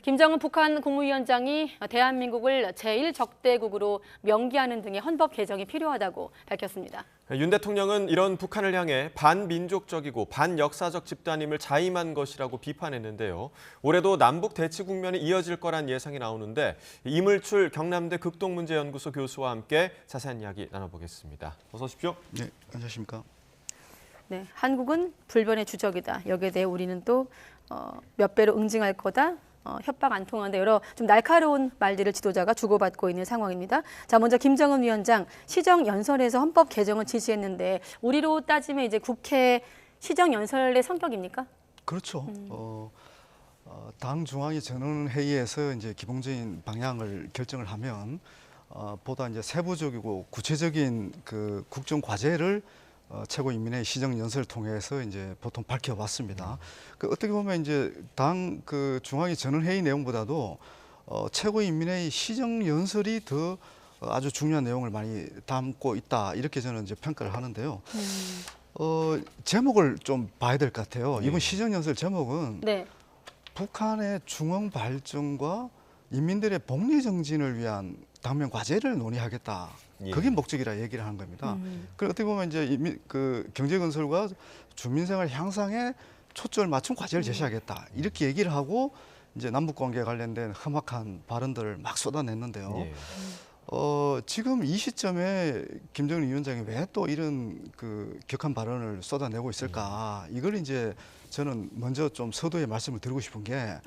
김정은 북한 국무위원장이 대한민국을 제1적대국으로 명기하는 등의 헌법 개정이 필요하다고 밝혔습니다. 윤 대통령은 이런 북한을 향해 반민족적이고 반역사적 집단임을 자임한 것이라고 비판했는데요. 올해도 남북 대치 국면이 이어질 거란 예상이 나오는데 이물출 경남대 극동문제연구소 교수와 함께 자세한 이야기 나눠보겠습니다. 어서 오십시오. 네, 안녕하십니까. 네, 한국은 불변의 주적이다. 여기에 대해 우리는 또 몇 배로 응징할 거다. 협박 안 통하는데 여러 좀 날카로운 말들을 지도자가 주고받고 있는 상황입니다. 자, 먼저 김정은 위원장 시정연설에서 헌법 개정을 지시했는데 우리로 따지면 이제 국회 시정연설의 성격입니까? 그렇죠. 당 중앙위 전원회의에서 이제 기본적인 방향을 결정을 하면 보다 이제 세부적이고 구체적인 그 국정 과제를 최고인민회의 시정연설을 통해서 이제 보통 밝혀왔습니다. 그 어떻게 보면 이제 당 그 중앙위 전원회의 내용보다도 최고인민회의 시정연설이 더 아주 중요한 내용을 많이 담고 있다 이렇게 저는 이제 평가를 하는데요. 제목을 좀 봐야 될 것 같아요. 이번 시정연설 제목은 네. 북한의 중흥 발전과 인민들의 복리 정진을 위한 당면 과제를 논의하겠다. 그게 목적이라 얘기를 하는 겁니다. 그 어떻게 보면 이제 그 경제 건설과 주민생활 향상에 초점을 맞춘 과제를 제시하겠다. 이렇게 얘기를 하고 이제 남북 관계에 관련된 험악한 발언들을 막 쏟아냈는데요. 지금 이 시점에 김정은 위원장이 왜 또 이런 그 격한 발언을 쏟아내고 있을까? 이걸 이제 저는 먼저 좀 서두에 말씀을 드리고 싶은 게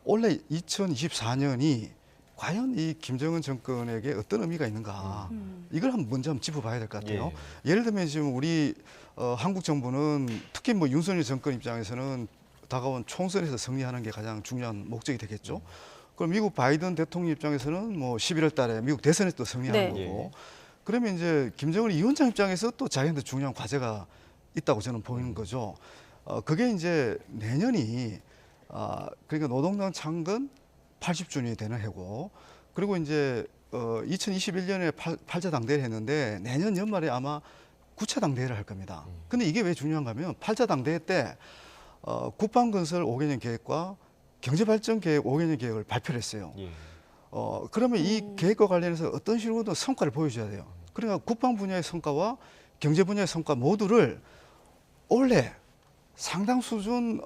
올해 2024년이 과연 이 김정은 정권에게 어떤 의미가 있는가 이걸 먼저 한번 짚어봐야 될 것 같아요. 예를 들면 지금 우리 한국 정부는 특히 뭐 윤석열 정권 입장에서는 다가온 총선에서 승리하는 게 가장 중요한 목적이 되겠죠. 그럼 미국 바이든 대통령 입장에서는 뭐 11월 달에 미국 대선에서 또 승리하는 거고 그러면 이제 김정은 위원장 입장에서 또 자기한테 중요한 과제가 있다고 저는 보이는 거죠. 그게 이제 내년이 그러니까 노동당 창건 80주년이 되는 해고 그리고 이제 2021년에 8차 당대회를 했는데 내년 연말에 아마 9차 당대회를 할 겁니다. 근데 이게 왜 중요한가 하면 8차 당대회 때 국방건설 5개년 계획과 경제발전 계획 5개년 계획을 발표를 했어요. 그러면 이 계획과 관련해서 어떤 식으로든 성과를 보여줘야 돼요. 그러니까 국방 분야의 성과와 경제 분야의 성과 모두를 올해 상당 수준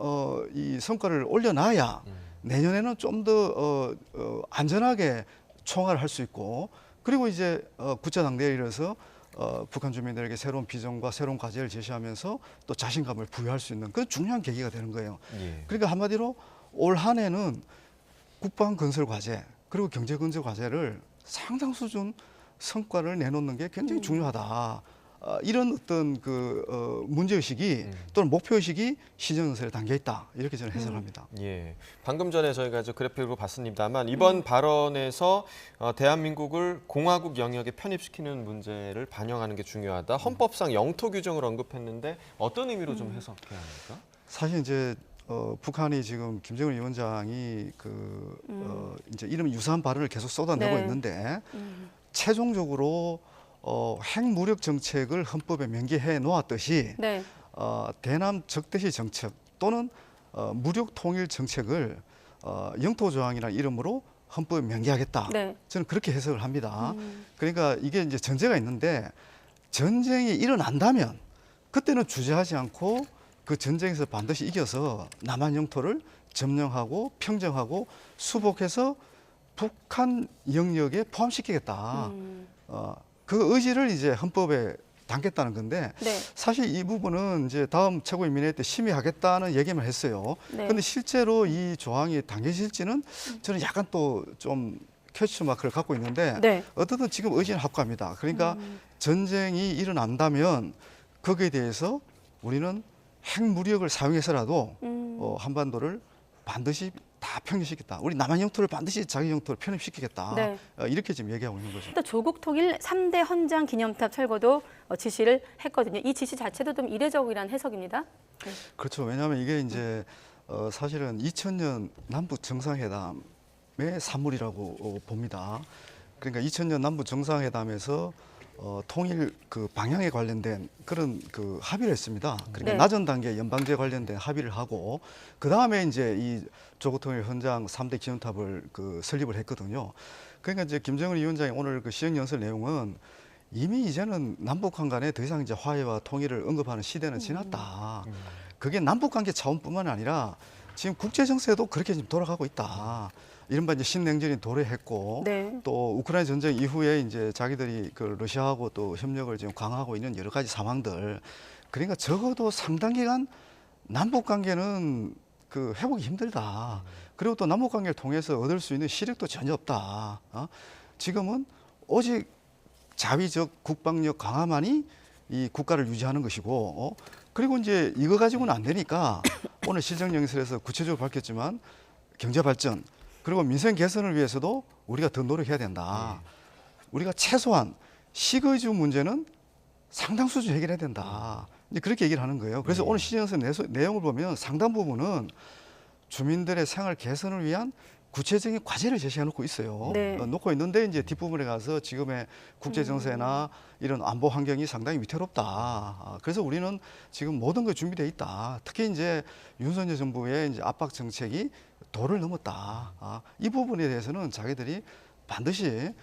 이 성과를 올려놔야 내년에는 좀 더 안전하게 총괄을 할 수 있고 그리고 이제 9차 당대회에 이르러서 북한 주민들에게 새로운 비전과 새로운 과제를 제시하면서 또 자신감을 부여할 수 있는 그런 중요한 계기가 되는 거예요. 그러니까 한마디로 올 한 해는 국방 건설 과제 그리고 경제 건설 과제를 상당 수준 성과를 내놓는 게 굉장히 중요하다. 이런 어떤 그 문제의식이 또는 목표의식이 시정연설에 담겨 있다. 이렇게 저는 해석합니다. 방금 전에 저희가 그래픽으로 봤습니다만 이번 발언에서 대한민국을 공화국 영역에 편입시키는 문제를 반영하는 게 중요하다. 헌법상 영토 규정을 언급했는데 어떤 의미로 좀 해석해야 합니까? 사실 이제 북한이 지금 김정은 위원장이 이제 이름 유사한 발언을 계속 쏟아내고 있는데 최종적으로 핵무력 정책을 헌법에 명기해 놓았듯이 대남 적대시 정책 또는 무력 통일 정책을 영토 조항이라는 이름으로 헌법에 명기하겠다. 저는 그렇게 해석을 합니다. 그러니까 이게 이제 전제가 있는데 전쟁이 일어난다면 그때는 주저하지 않고 그 전쟁에서 반드시 이겨서 남한 영토를 점령하고 평정하고 수복해서 북한 영역에 포함시키겠다. 그 의지를 이제 헌법에 담겠다는 건데 사실 이 부분은 이제 다음 최고인민회의 때 심의하겠다는 얘기만 했어요. 근데 실제로 이 조항이 담겨질지는 저는 약간 또 좀 퀘스천 마크를 갖고 있는데 어떻든 지금 의지는 확고합니다. 그러니까 전쟁이 일어난다면 거기에 대해서 우리는 핵무력을 사용해서라도 한반도를 반드시 다 편입시키겠다. 우리 남한 영토를 반드시 자기 영토를 편입시키겠다. 이렇게 지금 얘기하고 있는 거죠. 또 조국 통일 3대 헌장 기념탑 철거도 지시를 했거든요. 이 지시 자체도 좀 이례적이라는 해석입니다. 그렇죠. 왜냐하면 이게 이제 사실은 2000년 남북 정상회담의 산물이라고 봅니다. 그러니까 2000년 남북 정상회담에서 통일 그 방향에 관련된 그런 그 합의를 했습니다. 그러니까 네. 낮은 단계 연방제 관련된 합의를 하고 그 다음에 이제 이 조국통일 현장 3대 기념탑을 그 설립을 했거든요. 그러니까 이제 김정은 위원장이 오늘 그 시정연설 내용은 이미 이제는 남북한 간에 더 이상 이제 화해와 통일을 언급하는 시대는 지났다. 그게 남북관계 차원뿐만 아니라 지금 국제 정세도 그렇게 지금 돌아가고 있다. 이른바 이제 신냉전이 도래했고 네. 또 우크라이나 전쟁 이후에 이제 자기들이 그 러시아하고 또 협력을 지금 강화하고 있는 여러 가지 상황들. 그러니까 적어도 상당 기간 남북 관계는 그 회복이 힘들다. 그리고 또 남북 관계를 통해서 얻을 수 있는 시력도 전혀 없다. 지금은 오직 자위적 국방력 강화만이 이 국가를 유지하는 것이고, 그리고 이제 이거 가지고는 안 되니까 오늘 시정연설에서 구체적으로 밝혔지만 경제 발전 그리고 민생 개선을 위해서도 우리가 더 노력해야 된다. 우리가 최소한 식의주 문제는 상당 수준 해결해야 된다. 이제 그렇게 얘기를 하는 거예요. 그래서 오늘 시정연설 내용을 보면 상당 부분은 주민들의 생활 개선을 위한 구체적인 과제를 제시해 놓고 있어요. 네. 놓고 있는데 이제 뒷부분에 가서 지금의 국제 정세나 이런 안보 환경이 상당히 위태롭다. 그래서 우리는 지금 모든 게 준비되어 있다. 특히 이제 윤석열 정부의 이제 압박 정책이 도를 넘었다. 이 부분에 대해서는 자기들이 반드시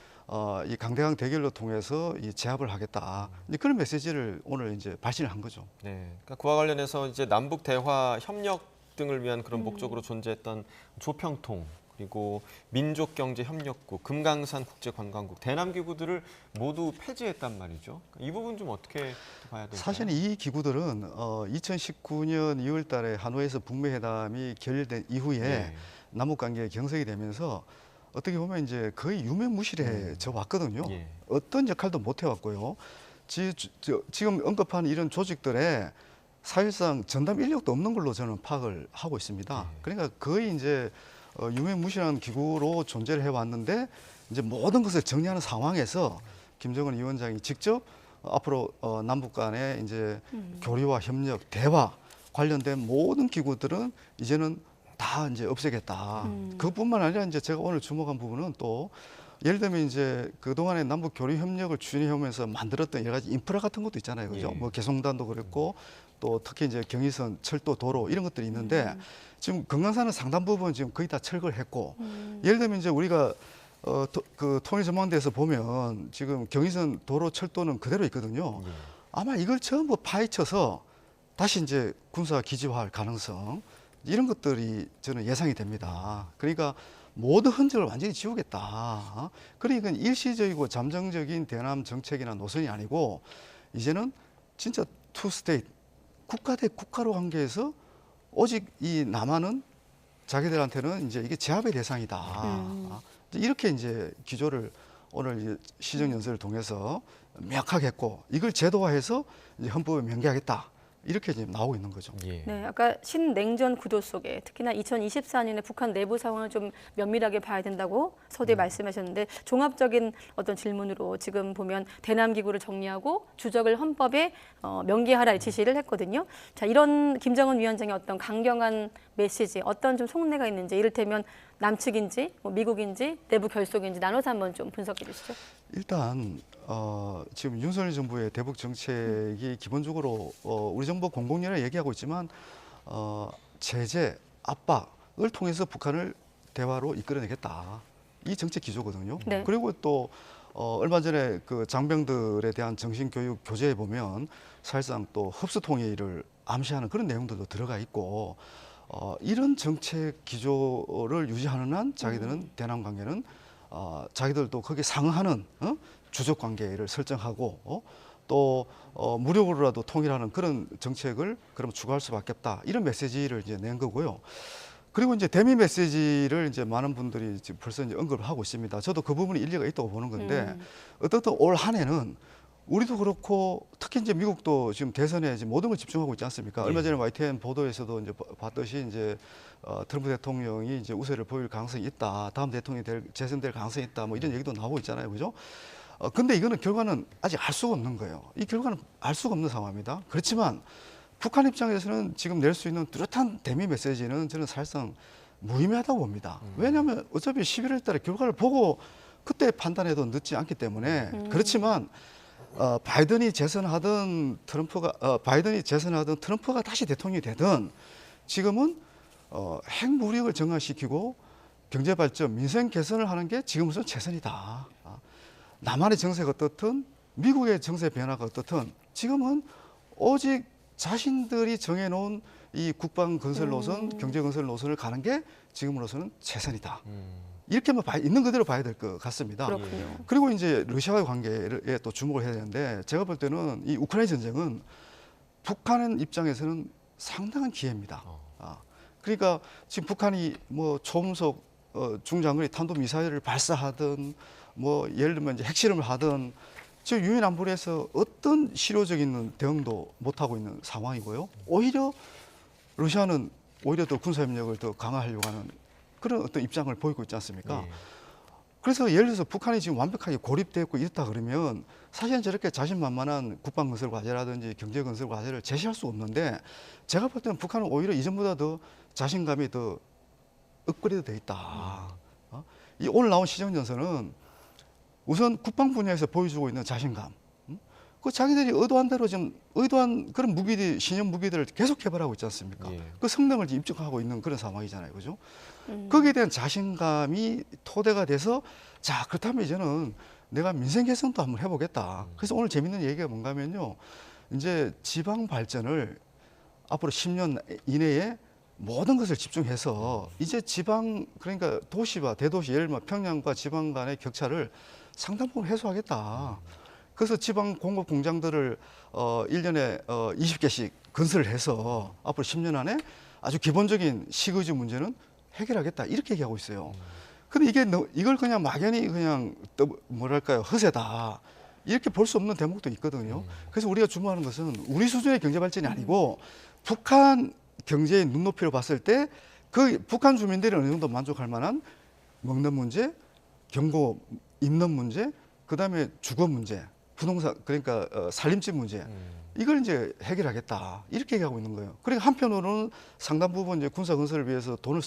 이 강대강 대결로 통해서 이 제압을 하겠다. 이제 그런 메시지를 오늘 이제 발신을 한 거죠. 네, 그러니까 그와 관련해서 이제 남북 대화 협력 등을 위한 그런 목적으로 존재했던 조평통 그리고 민족경제협력국, 금강산 국제관광국, 대남기구들을 모두 폐지했단 말이죠. 이 부분 좀 어떻게 봐야 될까요? 사실 이 기구들은 2019년 2월 달에 하노이에서 북미 회담이 결렬된 이후에 네. 남북 관계가 경색이 되면서 어떻게 보면 이제 거의 유명무실해져 왔거든요. 예. 어떤 역할도 못 해왔고요. 지금 언급한 이런 조직들에 사실상 전담 인력도 없는 걸로 저는 파악을 하고 있습니다. 그러니까 거의 이제 유명무실한 기구로 존재를 해왔는데 이제 모든 것을 정리하는 상황에서 김정은 위원장이 직접 앞으로 남북 간의 이제 교류와 협력, 대화 관련된 모든 기구들은 이제는 다 이제 없애겠다. 그뿐만 아니라 이제 제가 오늘 주목한 부분은 또 예를 들면 이제 그동안에 남북 교류 협력을 추진해오면서 만들었던 여러 가지 인프라 같은 것도 있잖아요. 그죠? 예. 뭐 개성단도 그랬고 또 특히 이제 경의선, 철도, 도로 이런 것들이 있는데 지금 금강산은 상당 부분 지금 거의 다 철거를 했고 예를 들면 이제 우리가 그 통일전망대에서 보면 지금 경의선, 도로, 철도는 그대로 있거든요. 예. 아마 이걸 전부 파헤쳐서 다시 이제 군사 기지화할 가능성 이런 것들이 저는 예상이 됩니다. 그러니까 모든 흔적을 완전히 지우겠다. 그러니까 일시적이고 잠정적인 대남 정책이나 노선이 아니고 이제는 진짜 투 스테이트 국가 대 국가로 관계에서 오직 이 남한은 자기들한테는 이제 이게 제압의 대상이다. 이렇게 이제 기조를 오늘 시정연설을 통해서 명확하게 했고 이걸 제도화해서 이제 헌법에 명기하겠다. 이렇게 지금 나오고 있는 거죠. 예. 네, 아까 신냉전 구도 속에 특히나 2024년에 북한 내부 상황을 좀 면밀하게 봐야 된다고 서두에 말씀하셨는데 종합적인 어떤 질문으로 지금 보면 대남기구를 정리하고 주적을 헌법에 명기하라 지시를 했거든요. 자, 이런 김정은 위원장의 어떤 강경한 메시지, 어떤 좀 속내가 있는지 이를테면 남측인지 뭐 미국인지 내부 결속인지 나눠서 한번 좀 분석해 주시죠. 일단 지금 윤석열 정부의 대북 정책이 기본적으로 우리 정부 공공연히 얘기하고 있지만 제재, 압박을 통해서 북한을 대화로 이끌어내겠다. 이 정책 기조거든요. 네. 그리고 또 얼마 전에 그 장병들에 대한 정신교육 교재에 보면 사실상 또 흡수 통일을 암시하는 그런 내용들도 들어가 있고 이런 정책 기조를 유지하는 한 자기들은 대남 관계는 자기들도 거기에 상응하는 주적 관계를 설정하고 또 무력으로라도 통일하는 그런 정책을 그럼 추구할 수밖에 없다. 이런 메시지를 이제 낸 거고요. 그리고 이제 대미 메시지를 이제 많은 분들이 지금 벌써 이제 언급을 하고 있습니다. 저도 그 부분이 일리가 있다고 보는 건데 어떻든 올 한 해는 우리도 그렇고 특히 이제 미국도 지금 대선에 지금 모든 걸 집중하고 있지 않습니까? 얼마 전에 YTN 보도에서도 이제 봤듯이 이제 트럼프 대통령이 이제 우세를 보일 가능성이 있다. 다음 대통령이 재선될 가능성이 있다. 뭐 이런 얘기도 나오고 있잖아요. 그죠? 근데 이거는 결과는 아직 알 수가 없는 거예요. 이 결과는 알 수가 없는 상황입니다. 그렇지만 북한 입장에서는 지금 낼 수 있는 뚜렷한 대미 메시지는 저는 사실상 무의미하다고 봅니다. 왜냐하면 어차피 11월 달에 결과를 보고 그때 판단해도 늦지 않기 때문에 그렇지만 바이든이 재선하든 트럼프가 다시 대통령이 되든 지금은 핵무력을 정화시키고 경제 발전, 민생 개선을 하는 게 지금으로선 최선이다. 남한의 정세가 어떻든 미국의 정세 변화가 어떻든 지금은 오직 자신들이 정해놓은 이 국방 건설 노선, 경제 건설 노선을 가는 게 지금으로서는 최선이다. 이렇게만 있는 그대로 봐야 될 것 같습니다. 그렇군요. 그리고 이제 러시아와의 관계에 또 주목을 해야 되는데 제가 볼 때는 이 우크라이나 전쟁은 북한 입장에서는 상당한 기회입니다. 그러니까 지금 북한이 뭐 초음속 중장거리 탄도 미사일을 발사하든 뭐 예를 들면 이제 핵실험을 하든 지금 유엔 안보리에서 어떤 실효적인 대응도 못 하고 있는 상황이고요. 오히려 러시아는 오히려 더 군사협력을 더 강화하려고 하는 그런 어떤 입장을 보이고 있지 않습니까? 예. 그래서 예를 들어서 북한이 지금 완벽하게 고립되어 있고 이렇다 그러면 사실은 저렇게 자신만만한 국방 건설 과제라든지 경제 건설 과제를 제시할 수 없는데 제가 볼 때는 북한은 오히려 이전보다 더 자신감이 더 업그레이드 돼 있다. 이 오늘 나온 시정연설은 우선 국방 분야에서 보여주고 있는 자신감. 그 자기들이 의도한 대로 좀 의도한 그런 무기들, 신형 무기들을 계속 개발하고 있지 않습니까? 예. 그 성능을 지금 입증하고 있는 그런 상황이잖아요, 그죠? 거기에 대한 자신감이 토대가 돼서 자 그렇다면 이제는 내가 민생 개선도 한번 해보겠다. 그래서 오늘 재밌는 얘기가 뭔가 하면요, 이제 지방 발전을 앞으로 10년 이내에 모든 것을 집중해서 이제 지방 그러니까 도시와 대도시 예를 들면 평양과 지방 간의 격차를 상당 부분 해소하겠다. 그래서 지방 공급 공장들을 1년에 20개씩 건설을 해서 앞으로 10년 안에 아주 기본적인 시거지 문제는 해결하겠다. 이렇게 얘기하고 있어요. 근데 이걸 그냥 막연히 그냥 뭐랄까요, 허세다. 이렇게 볼 수 없는 대목도 있거든요. 그래서 우리가 주목하는 것은 우리 수준의 경제 발전이 아니고 북한 경제의 눈높이로 봤을 때 그 북한 주민들이 어느 정도 만족할 만한 먹는 문제, 경고 입는 문제, 그다음에 주거 문제, 부동산 그러니까 살림집 문제 이걸 이제 해결하겠다 이렇게 얘기하고 있는 거예요. 그러니까 한편으로는 상당 부분 이제 군사 건설을 위해서 돈을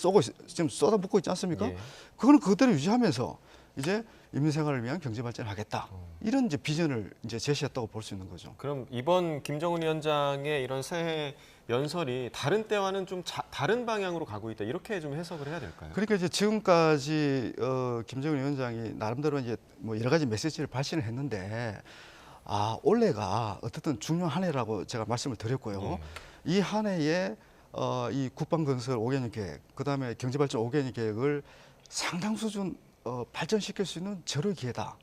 지금 쏟아붓고 있지 않습니까? 예. 그거는 그대로 유지하면서 이제 인민생활을 위한 경제 발전을 하겠다 이런 이제 비전을 이제 제시했다고 볼 수 있는 거죠. 그럼 이번 김정은 위원장의 이런 새해 연설이 다른 때와는 좀 다른 방향으로 가고 있다 이렇게 좀 해석을 해야 될까요? 그러니까 이제 지금까지 김정은 위원장이 나름대로 이제 뭐 여러 가지 메시지를 발신을 했는데 올해가 어쨌든 중요한 한 해라고 제가 말씀을 드렸고요. 이 한 해에 이 국방건설 5개년 계획, 그다음에 경제발전 5개년 계획을 상당 수준 발전시킬 수 있는 절호의 기회다.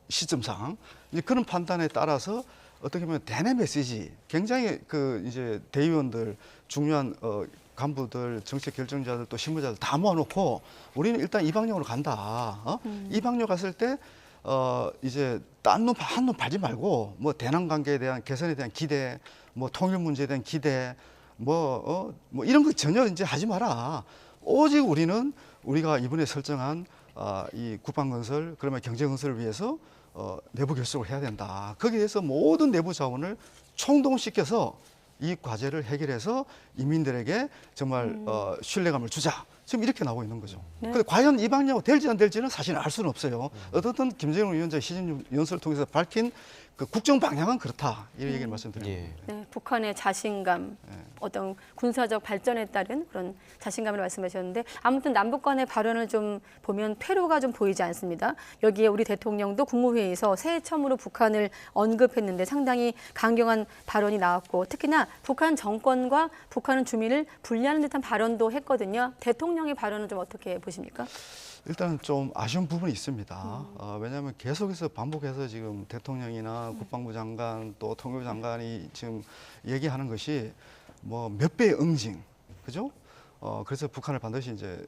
시점상 이제 그런 판단에 따라서 어떻게 보면 대내 메시지 굉장히 그 이제 대의원들 중요한 간부들 정책 결정자들 또 신무자들 다 모아놓고 우리는 일단 이 방향으로 간다. 이 방향 갔을 때 이제 한눈 팔지 말고 뭐 대남 관계에 대한 개선에 대한 기대, 뭐 통일 문제에 대한 기대, 뭐 이런 거 전혀 이제 하지 마라. 오직 우리가 이번에 설정한 이 국방 건설 그러면 경제 건설을 위해서 내부 결속을 해야 된다. 거기에 대해서 모든 내부 자원을 총동시켜서 이 과제를 해결해서 인민들에게 정말 신뢰감을 주자. 지금 이렇게 나오고 있는 거죠. 네. 근데 과연 이 방향으로 될지 안 될지는 사실 알 수는 없어요. 어떻든 김정은 위원장의 시즌 연설을 통해서 밝힌 그 국정 방향은 그렇다. 이런 얘기를 말씀드립니다. 예. 네, 북한의 자신감, 어떤 군사적 발전에 따른 그런 자신감을 말씀하셨는데 아무튼 남북 간의 발언을 좀 보면 퇴로가 좀 보이지 않습니다. 여기에 우리 대통령도 국무회의에서 새해 처음으로 북한을 언급했는데 상당히 강경한 발언이 나왔고 특히나 북한 정권과 북한 주민을 분리하는 듯한 발언도 했거든요. 대통령의 발언은 좀 어떻게 보십니까? 일단은 좀 아쉬운 부분이 있습니다. 왜냐하면 계속해서 반복해서 지금 대통령이나 국방부 장관 또 통일부 장관이 지금 얘기하는 것이 뭐 몇 배의 응징, 그죠? 그래서 북한을 반드시 이제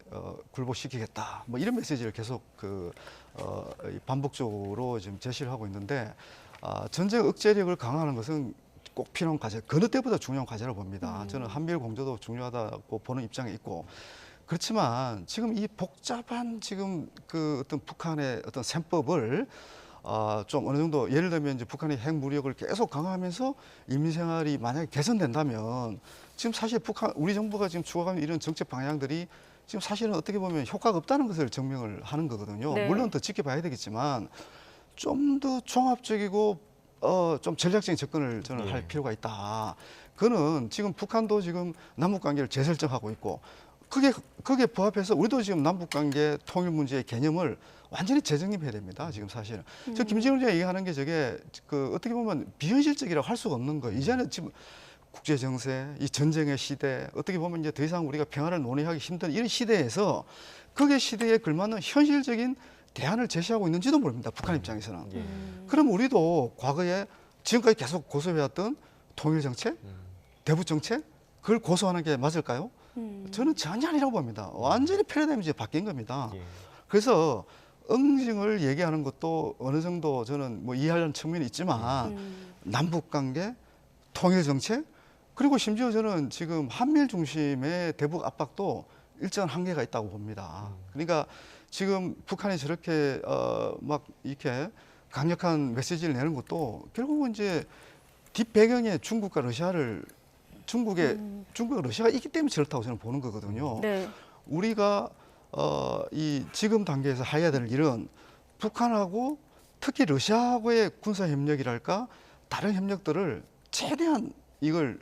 굴복시키겠다. 뭐 이런 메시지를 계속 반복적으로 지금 제시를 하고 있는데 전쟁 억제력을 강화하는 것은 꼭 필요한 과제, 어느 때보다 중요한 과제라고 봅니다. 저는 한미일 공조도 중요하다고 보는 입장에 있고. 그렇지만 지금 이 복잡한 지금 그 어떤 북한의 어떤 셈법을 좀 어느 정도 예를 들면 이제 북한의 핵 무력을 계속 강화하면서 인민 생활이 만약에 개선된다면 지금 사실 우리 정부가 지금 추구하는 이런 정책 방향들이 지금 사실은 어떻게 보면 효과가 없다는 것을 증명을 하는 거거든요. 네. 물론 더 지켜봐야 되겠지만 좀 더 종합적이고 좀 전략적인 접근을 저는 예. 할 필요가 있다. 그는 지금 북한도 지금 남북 관계를 재설정하고 있고 그게 부합해서 우리도 지금 남북 관계 통일 문제의 개념을 완전히 재정립해야 됩니다. 지금 사실은. 저 김정은 씨가 얘기하는 게 저게 그 어떻게 보면 비현실적이라고 할 수가 없는 거예요. 이제는 지금 국제 정세, 이 전쟁의 시대, 어떻게 보면 이제 더 이상 우리가 평화를 논의하기 힘든 이런 시대에서 그게 시대에 걸맞는 현실적인 대안을 제시하고 있는지도 모릅니다. 북한 입장에서는. 예. 그럼 우리도 과거에 지금까지 계속 고수해왔던 통일 정책, 대북 정책, 그걸 고수하는 게 맞을까요? 저는 전혀 아니라고 봅니다. 완전히 패러다임이 이제 바뀐 겁니다. 예. 그래서 응징을 얘기하는 것도 어느 정도 저는 뭐 이해하려는 측면이 있지만 남북 관계, 통일 정책, 그리고 심지어 저는 지금 한미일 중심의 대북 압박도 일정한 한계가 있다고 봅니다. 그러니까 지금 북한이 저렇게 막 이렇게 강력한 메시지를 내는 것도 결국은 이제 뒷배경에 중국과 러시아가 있기 때문에 저렇다고 저는 보는 거거든요. 네. 우리가 이 지금 단계에서 해야 될 일은 북한하고 특히 러시아하고의 군사 협력이랄까 다른 협력들을 최대한 이걸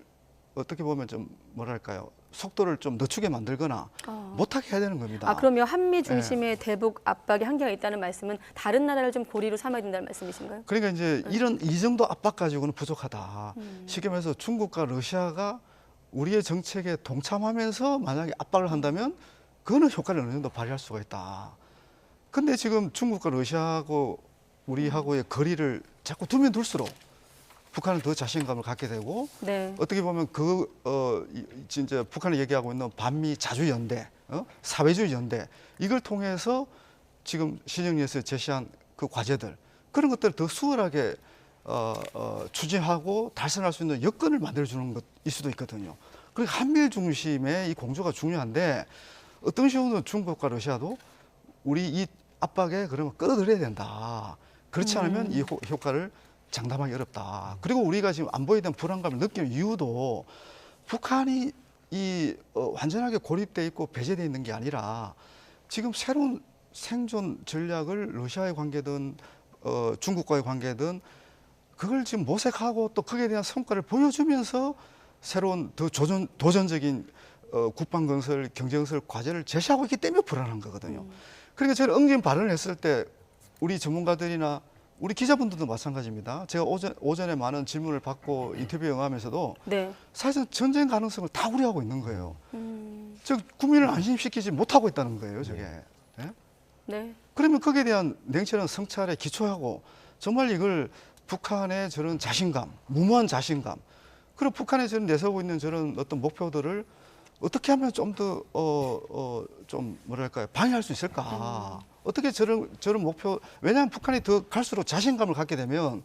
어떻게 보면 좀 뭐랄까요 속도를 좀 늦추게 만들거나 못하게 해야 되는 겁니다. 아, 그러면 한미 중심의 대북 압박에 한계가 있다는 말씀은 다른 나라를 좀 고리로 삼아야 된다는 말씀이신가요? 그러니까 이제 이 정도 압박 가지고는 부족하다. 쉽게 말해서 중국과 러시아가 우리의 정책에 동참하면서 만약에 압박을 한다면 그거는 효과를 어느 정도 발휘할 수가 있다. 근데 지금 중국과 러시아하고 우리하고의 거리를 자꾸 두면 둘수록 북한은 더 자신감을 갖게 되고 네. 어떻게 보면 진짜 북한이 얘기하고 있는 반미 자주연대, 사회주의 연대 이걸 통해서 지금 시정리에서 제시한 그 과제들 그런 것들을 더 수월하게 추진하고 달성할 수 있는 여건을 만들어주는 것일 수도 있거든요. 그리고 한미일 중심의 이 공조가 중요한데 어떤 식으로는 중국과 러시아도 우리 이 압박에 그러면 끌어들여야 된다. 그렇지 않으면 이 효과를 장담하기 어렵다. 그리고 우리가 지금 안보에 대한 불안감을 느끼는 이유도 북한이 완전하게 고립돼 있고 배제돼 있는 게 아니라 지금 새로운 생존 전략을 러시아의 관계든 중국과의 관계든 그걸 지금 모색하고 또 거기에 대한 성과를 보여주면서 새로운 더 도전적인 국방 건설, 경제 건설 과제를 제시하고 있기 때문에 불안한 거거든요. 그러니까 저는 응징 발언을 했을 때 우리 전문가들이나 우리 기자분들도 마찬가지입니다. 제가 오전에 많은 질문을 받고 인터뷰에 응하면서도 네. 사실상 전쟁 가능성을 다 우려하고 있는 거예요. 즉 국민을 안심시키지 못하고 있다는 거예요. 저게. 네? 네. 그러면 거기에 대한 냉철한 성찰에 기초하고 정말 이걸 북한의 저런 자신감, 무모한 자신감, 그리고 북한에 저는 내세우고 있는 저런 어떤 목표들을 어떻게 하면 좀 더 좀 뭐랄까요 방해할 수 있을까? 어떻게 저런 목표? 왜냐하면 북한이 더 갈수록 자신감을 갖게 되면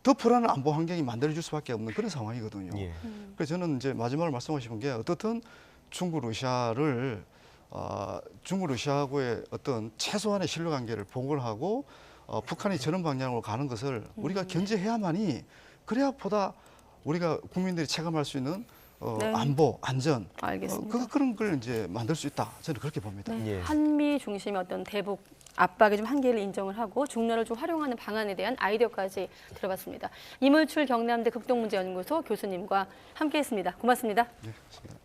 더 불안한 안보 환경이 만들어질 수밖에 없는 그런 상황이거든요. 예. 그래서 저는 이제 마지막으로 말씀하고 싶은 게 어떻든 중국 러시아하고의 어떤 최소한의 신뢰 관계를 복원을 하고 북한이 저런 방향으로 가는 것을 우리가 견제해야만이 그래야 보다 우리가 국민들이 체감할 수 있는 네. 안보, 안전, 알겠습니다. 그런 걸 이제 만들 수 있다. 저는 그렇게 봅니다. 네. 예. 한미 중심의 어떤 대북 압박의 좀 한계를 인정을 하고 중러를 좀 활용하는 방안에 대한 아이디어까지 들어봤습니다. 이물출 경남대 극동문제연구소 교수님과 함께했습니다. 고맙습니다. 네, 그렇습니다.